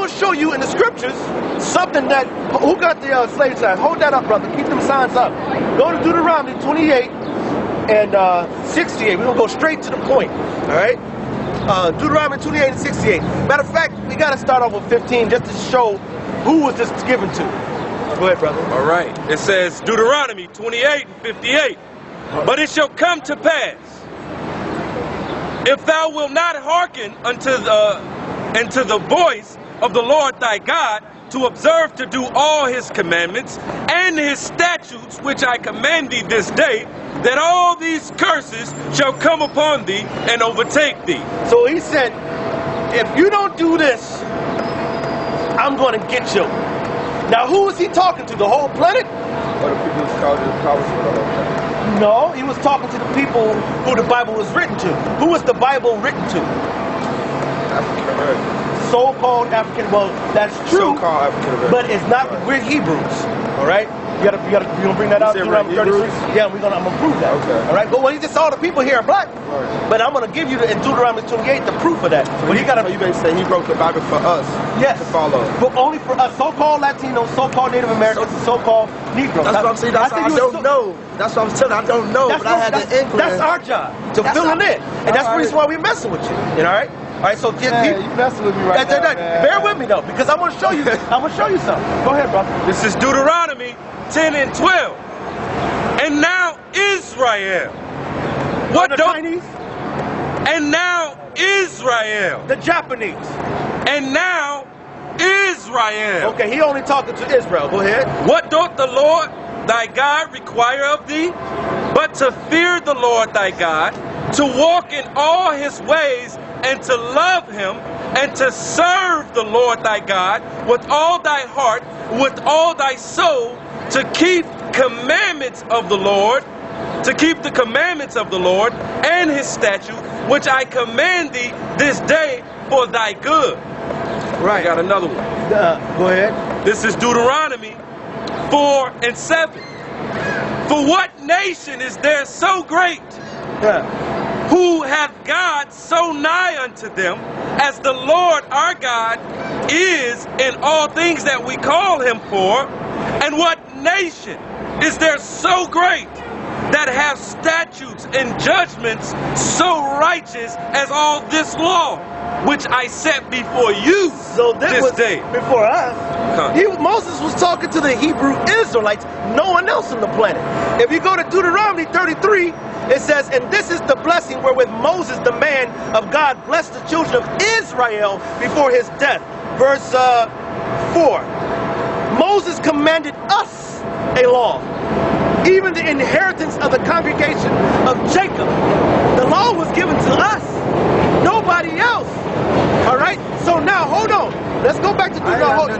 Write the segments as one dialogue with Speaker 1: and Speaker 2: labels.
Speaker 1: going to show you in the scriptures something that, who got the slave signs? Hold that up, brother. Keep them signs up. Go to Deuteronomy 28 and 68. We're going to go straight to the point. All right? Deuteronomy 28 and 68. Matter of fact, we got to start off with 15 just to show who was this given to. Go ahead, brother.
Speaker 2: All right. It says Deuteronomy 28 and 58. But it shall come to pass, if thou wilt not hearken unto the voice of the Lord thy God, to observe to do all his commandments and his statutes which I command thee this day, that all these curses shall come upon thee and overtake thee.
Speaker 1: So he said, if you don't do this, I'm going to get you. Now who is he talking to? The whole planet?
Speaker 3: Or the people who's called the powers for the whole planet?
Speaker 1: No, he was talking to the people who the Bible was written to. Who was the Bible written to?
Speaker 3: African American.
Speaker 1: So-called African, well, that's true,
Speaker 3: so-called African American.
Speaker 1: But it's not, we're Hebrews, all right? You're gonna bring that out?
Speaker 3: Deuteronomy
Speaker 1: 33? Yeah, I'm gonna prove that.
Speaker 3: Okay.
Speaker 1: All right, well, he just saw the people here are black.
Speaker 3: Right.
Speaker 1: But I'm gonna give you in Deuteronomy 28 the proof of that.
Speaker 3: So
Speaker 1: but you gotta.
Speaker 3: You basically say he wrote the Bible for us to follow.
Speaker 1: But only for us, so-called Latinos, so-called Native Americans, so-called Negroes.
Speaker 3: That's what I'm saying. That's I don't know. That's what I'm saying. I don't know. But I had the inkling.
Speaker 1: That's our job to fill it in, and that's the reason why we're messing with you. You know, all right? All right, so
Speaker 3: you messing with me right now,
Speaker 1: bear with me though, because I'm gonna show you. I'm gonna show you something. Go ahead, brother.
Speaker 2: This is Deuteronomy 10 and 12. And now Israel.
Speaker 1: What the Chinese?
Speaker 2: And now Israel.
Speaker 1: The Japanese.
Speaker 2: And now Israel.
Speaker 1: Okay, he only talking to Israel. Go ahead.
Speaker 2: What doth the Lord thy God require of thee? But to fear the Lord thy God, to walk in all his ways, and to love him, and to serve the Lord thy God with all thy heart, with all thy soul, to keep commandments of the Lord, to keep the commandments of the Lord and his statute, which I command thee this day for thy good.
Speaker 1: Right.
Speaker 2: I got another one.
Speaker 1: Go ahead.
Speaker 2: This is Deuteronomy 4 and 7. For what nation is there so great, who hath God so nigh unto them, as the Lord our God is in all things that we call him for? And what nation is there so great that have statutes and judgments so righteous as all this law, which I set before you this day?
Speaker 1: Before us. Moses was talking to the Hebrew Israelites, no one else on the planet. If you go to Deuteronomy 33, it says, and this is the blessing wherewith Moses, the man of God, blessed the children of Israel before his death. Verse 4. Moses commanded us a law, even the inheritance of the congregation of Jacob. The law was given to us, nobody else. All right? So now, hold on. Let's go back to Deuteronomy.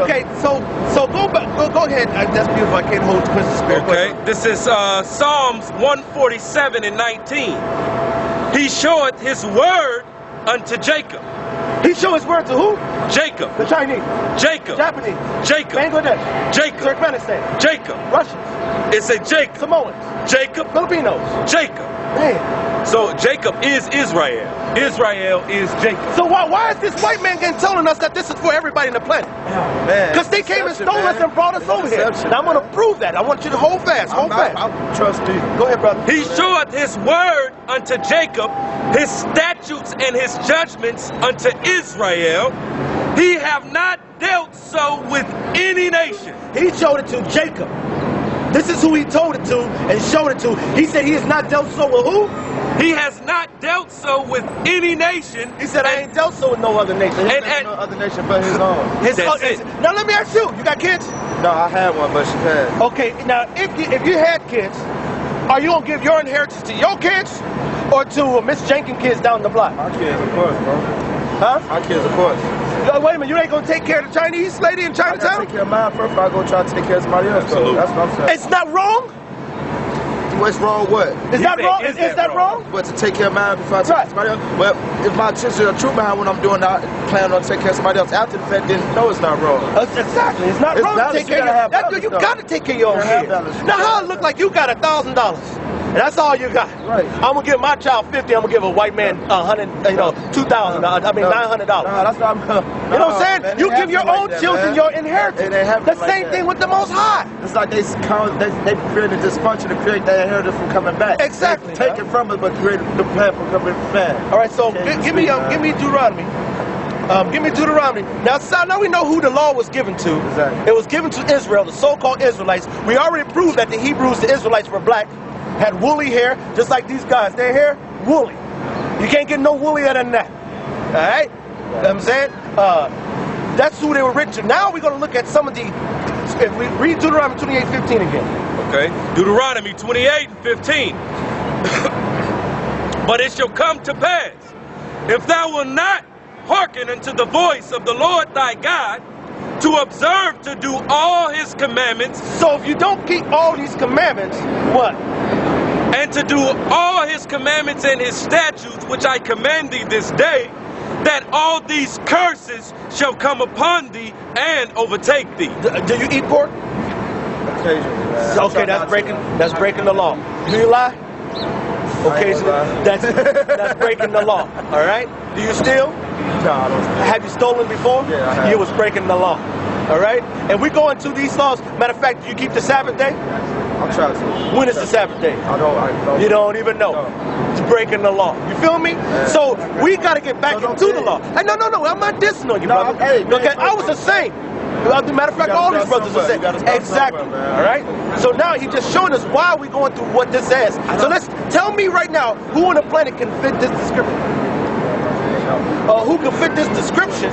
Speaker 1: Okay, so go back. Go ahead. That's beautiful. I can't hold Christmas spirit.
Speaker 2: Okay, this is Psalms 147 and 19. He showeth his word unto Jacob.
Speaker 1: He showed his word to who?
Speaker 2: Jacob.
Speaker 1: The Chinese.
Speaker 2: Jacob.
Speaker 1: Japanese.
Speaker 2: Jacob.
Speaker 1: Bangladesh.
Speaker 2: Jacob.
Speaker 1: Turkmenistan.
Speaker 2: Jacob.
Speaker 1: Russians.
Speaker 2: It's a Jacob.
Speaker 1: Samoans.
Speaker 2: Jacob.
Speaker 1: Filipinos.
Speaker 2: Jacob.
Speaker 1: Man.
Speaker 2: So Jacob is Israel. Israel is Jacob.
Speaker 1: So why is this white man telling us that this is for everybody in the planet? Because they came and stole us and brought us over here. And I'm going to prove that. I want you to hold fast. Hold fast.
Speaker 3: I trust you.
Speaker 1: Go ahead, brother.
Speaker 2: He showeth his word unto Jacob, his statutes and his judgments unto Israel. He have not dealt so with any nation.
Speaker 1: He showed it to Jacob. This is who he told it to and showed it to. He said he has not dealt so with who?
Speaker 2: He has not dealt so with any nation.
Speaker 1: He said, I ain't dealt so with no other nation.
Speaker 3: And no other nation but his own.
Speaker 1: Now let me ask you, you got kids?
Speaker 3: No, I had one, but she passed.
Speaker 1: Okay, now if you had kids, are you going to give your inheritance to your kids or to Miss Jenkins' kids down the block?
Speaker 3: My kids, of course, bro.
Speaker 1: Huh?
Speaker 3: My kids, of course.
Speaker 1: Wait a minute, you ain't going to take care of the Chinese lady in Chinatown?
Speaker 3: I gotta take care of mine first, I go try to take care of somebody else. Absolutely. That's what I'm saying.
Speaker 1: It's not wrong?
Speaker 3: What's wrong what?
Speaker 1: Is that wrong? Is that wrong?
Speaker 3: But to take care of mine before I take care of somebody else? Well, if my intentions are true behind what I'm doing, I plan on taking care of somebody else after the fact, then no, it's not wrong.
Speaker 1: Exactly. It's not wrong to take care of your own. You got to take care of your own kids. Now, how it look like you got $1,000 And that's all you got.
Speaker 3: Right.
Speaker 1: I'm gonna give my child 50. I'm gonna give a white man 100, $2,000. I mean $900.
Speaker 3: No, that's not.
Speaker 1: You know what I'm saying?
Speaker 3: Man,
Speaker 1: You give your own children your inheritance.
Speaker 3: It ain't happening
Speaker 1: the
Speaker 3: like
Speaker 1: same
Speaker 3: that.
Speaker 1: thing with the Most High.
Speaker 3: It's like they created dysfunction to create their inheritance from coming back.
Speaker 1: Exactly.
Speaker 3: They take it from us, but create the plan from coming back.
Speaker 1: All right, so give me Deuteronomy. Give me Deuteronomy. Now we know who the law was given to.
Speaker 3: Exactly.
Speaker 1: It was given to Israel, the so-called Israelites. We already proved that the Hebrews, the Israelites, were black, had woolly hair, just like these guys. Their hair, woolly. You can't get no woollier than that. All right? You know what I'm saying? That's who they were written to. Now we're going to look at some of the... If we read Deuteronomy 28:15 again.
Speaker 2: Okay. Deuteronomy 28:15. But it shall come to pass, if thou wilt not hearken unto the voice of the Lord thy God, to observe to do all his commandments.
Speaker 1: So if you don't keep all these commandments, what?
Speaker 2: And to do all his commandments and his statutes, which I command thee this day, that all these curses shall come upon thee and overtake thee.
Speaker 1: Do you eat pork?
Speaker 3: Occasionally, man.
Speaker 1: Okay, that's breaking the law. Do you lie? Occasionally, that's breaking the law. All right. Do you steal?
Speaker 3: No, I don't.
Speaker 1: Have you stolen before?
Speaker 3: Yeah, I have.
Speaker 1: You was breaking the law. All right. And we go into these laws. Matter of fact, do you keep the Sabbath day?
Speaker 3: I'm trying to.
Speaker 1: When is the Sabbath day?
Speaker 3: I don't.
Speaker 1: You don't even know.
Speaker 3: No.
Speaker 1: It's breaking the law. You feel me? So we got to get back into the law. Hey, no. I'm not dissing on you, brother.
Speaker 3: Hey, man,
Speaker 1: okay, I was the same. Matter of fact, all these brothers are saying exactly. All right. So now he's just showing us why we're going through what this says. So let's tell me right now who on the planet can fit this description. Who can fit this description?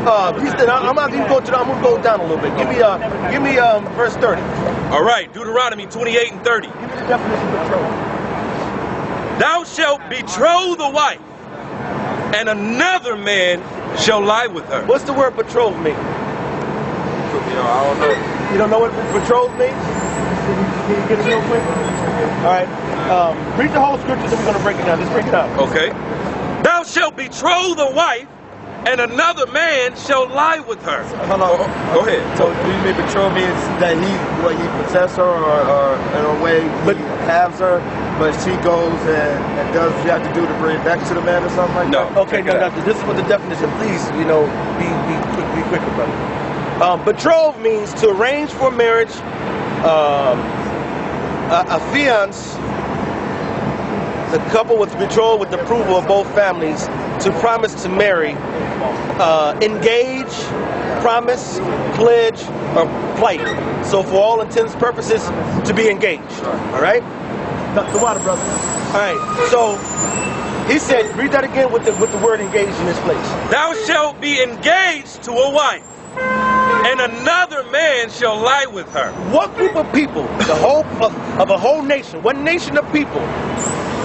Speaker 1: I'm not even going to. I'm going to go down a little bit. Give me verse 30.
Speaker 2: All right, Deuteronomy 28:30.
Speaker 1: Give me the definition of betrothal.
Speaker 2: Thou shalt betroth the wife, and another man shall lie with her.
Speaker 1: What's the word betroth mean?
Speaker 3: I don't know.
Speaker 1: You don't know what betrothed means? Can you get it real quick? All right. Read the whole scripture, then we're going to break it down. Let's break it down.
Speaker 2: Okay. Thou shalt betroth a wife, and another man shall lie with her.
Speaker 3: Hold on.
Speaker 2: Go ahead.
Speaker 3: So do you mean betroth means that he possesses her, or in a way he has her, but she goes and does what she has to do to bring it back to the man or something like that?
Speaker 1: Okay, no, this is what the definition. Please, be quicker, brother. Betrothed means to arrange for marriage, a fiance. The couple was betrothed with the approval of both families to promise to marry, engage, promise, pledge, or plight. So for all intents and purposes, to be engaged. All right? The water, brother. All right. So he said, read that again with the word engaged in this place.
Speaker 2: Thou shalt be engaged to a wife, and another man shall lie with her.
Speaker 1: What group of people, the whole of a whole nation, what nation of people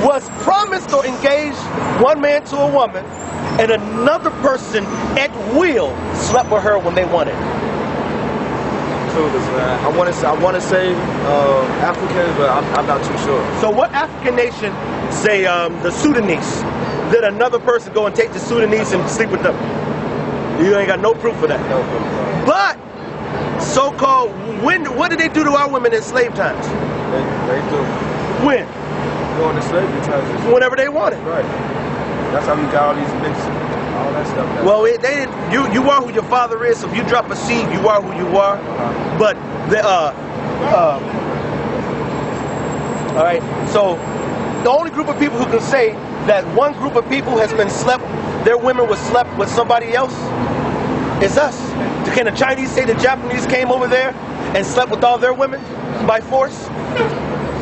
Speaker 1: was promised or engaged one man to a woman, and another person at will slept with her when they wanted?
Speaker 3: I want to say African, but I'm not too sure.
Speaker 1: So what African nation, say the Sudanese, did another person go and take the Sudanese and sleep with them? You ain't got no proof for that.
Speaker 3: No proof.
Speaker 1: But so-called, what did they do to our women in slave times?
Speaker 3: They do.
Speaker 1: When?
Speaker 3: Going to slavery times.
Speaker 1: Whenever they wanted.
Speaker 3: Right. That's how we got all these mixed, all that stuff.
Speaker 1: Well, they didn't. You are who your father is. So if you drop a seed, you are who you are. But all right. So the only group of people who can say that one group of people has been their women was slept with somebody else is us. Can the Chinese say the Japanese came over there and slept with all their women by force?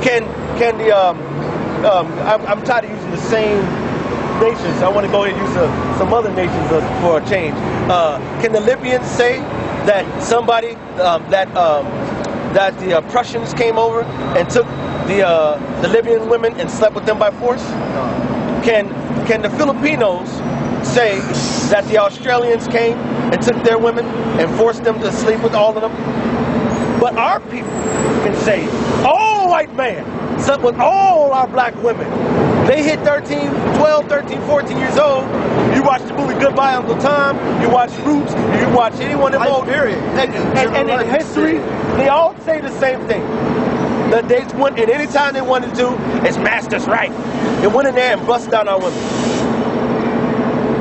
Speaker 1: Can the I'm tired of using the same nations. I want to go ahead and use some other nations for a change. Can the Libyans say that somebody that the Prussians came over and took the Libyan women and slept with them by force? Can the Filipinos say that the Australians came and took their women and forced them to sleep with all of them? But our people can say, all white man slept with all our black women. They hit 12, 13, 14 years old. You watch the movie Goodbye Uncle Tom, you watch Roots, you watch anyone involved. And in history, they all say the same thing. That they went, and anytime they wanted to do, it's master's right. They went in there and busted down our women.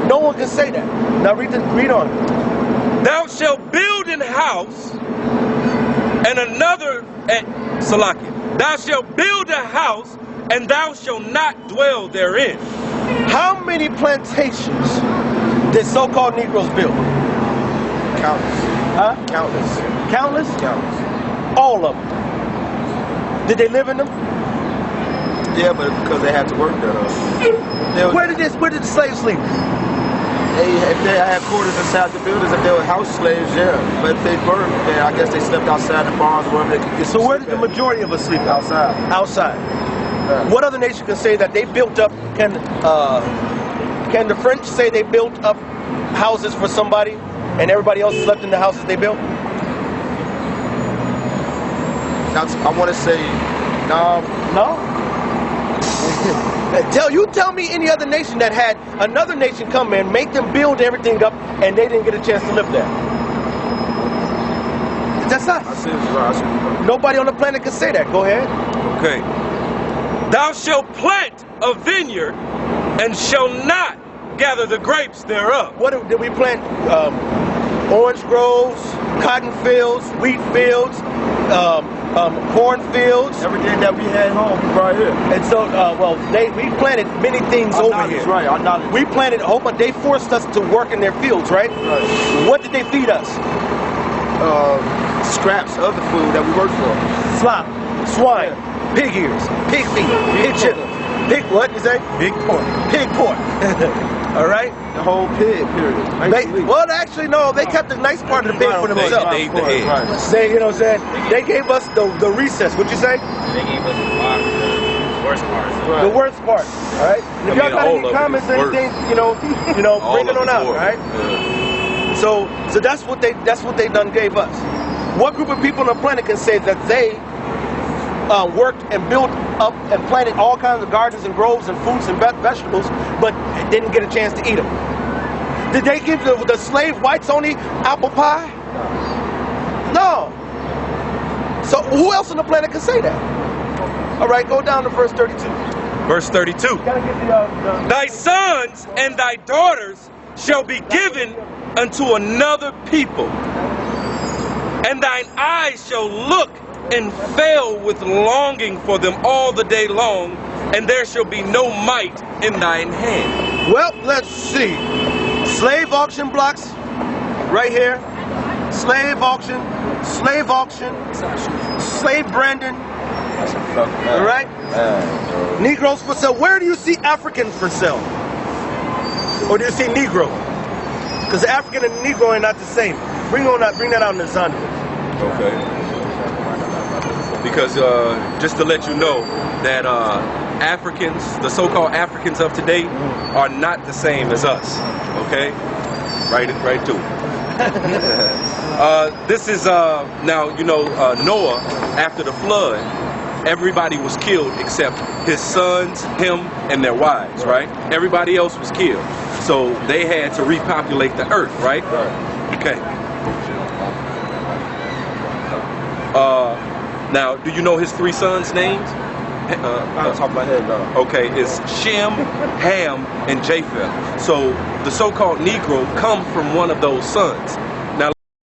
Speaker 1: No one can say that. Now read on.
Speaker 2: Thou shalt build an house, and another at Salakia. Thou shalt build a house, and thou shalt not dwell therein.
Speaker 1: How many plantations did so-called Negroes build?
Speaker 3: Countless.
Speaker 1: Huh?
Speaker 3: Countless.
Speaker 1: Countless?
Speaker 3: Countless.
Speaker 1: All of them. Did they live in them?
Speaker 3: Yeah, but because they had to work there.
Speaker 1: Where did the slaves sleep?
Speaker 3: If they had quarters inside the buildings, if they were house slaves, yeah. But if they were, then I guess they slept outside the barns or wherever they could get.
Speaker 1: So where did the majority of us sleep?
Speaker 3: Outside.
Speaker 1: Outside.
Speaker 3: Yeah.
Speaker 1: What other nation can say that they built up? Can the French say they built up houses for somebody, and everybody else slept in the houses they built?
Speaker 3: I want to say no.
Speaker 1: No. Tell me any other nation that had another nation come in, make them build everything up, and they didn't get a chance to live there. That's us.
Speaker 3: I see right.
Speaker 1: Nobody on the planet can say that. Go ahead.
Speaker 2: Okay. Thou shalt plant a vineyard, and shall not gather the grapes thereof.
Speaker 1: What did we plant? Orange groves, cotton fields, wheat fields, corn fields.
Speaker 3: Everything that we had home, we brought here.
Speaker 1: And so, we planted many things over here.
Speaker 3: Right,
Speaker 1: we planted a whole bunch. They forced us to work in their fields, right?
Speaker 3: Right.
Speaker 1: What did they feed us?
Speaker 3: Scraps of the food that we worked for.
Speaker 1: Slop, swine, pig ears, pig feet, pig chicken. Pig, what you say?
Speaker 3: Big pork.
Speaker 1: Pig pork. All right?
Speaker 3: The whole pig, period.
Speaker 1: Actually, no, they kept the nice part of the pig for themselves.
Speaker 2: They ate the head.
Speaker 3: Right.
Speaker 1: You know what I'm saying? They gave us the recess. What'd you say?
Speaker 4: They gave us the worst part.
Speaker 3: Right.
Speaker 1: The worst part. All right? And if y'all got any comments or anything, bring it on out, right?
Speaker 2: Yeah.
Speaker 1: So that's what they done gave us. What group of people on the planet can say that they worked and built up and planted all kinds of gardens and groves and fruits and vegetables, but didn't get a chance to eat them? Did they give the slave whites only apple pie? No. So who else on the planet can say that? All right, go down to verse 32.
Speaker 2: Verse 32. Thy sons and thy daughters shall be given unto another people, and thine eyes shall look and fail with longing for them all the day long, and there shall be no might in thine hand.
Speaker 1: Well, let's see. Slave auction blocks, right here. Slave auction, slave branding. All right? Negroes for sale. Where do you see Africans for sale? Or do you see Negro? Because African and Negro are not the same. Bring that out in the Zonda.
Speaker 2: Okay. Because just to let you know that Africans, the so-called Africans of today, are not the same as us. Okay, right to it. This is now Noah, after the flood, everybody was killed except his sons, him, and their wives. Right? Everybody else was killed, so they had to repopulate the earth. Right? Okay. Now, do you know his three sons' names?
Speaker 3: On top of my head, no.
Speaker 2: Okay, it's Shem, Ham, and Japheth. So the so-called Negro come from one of those sons.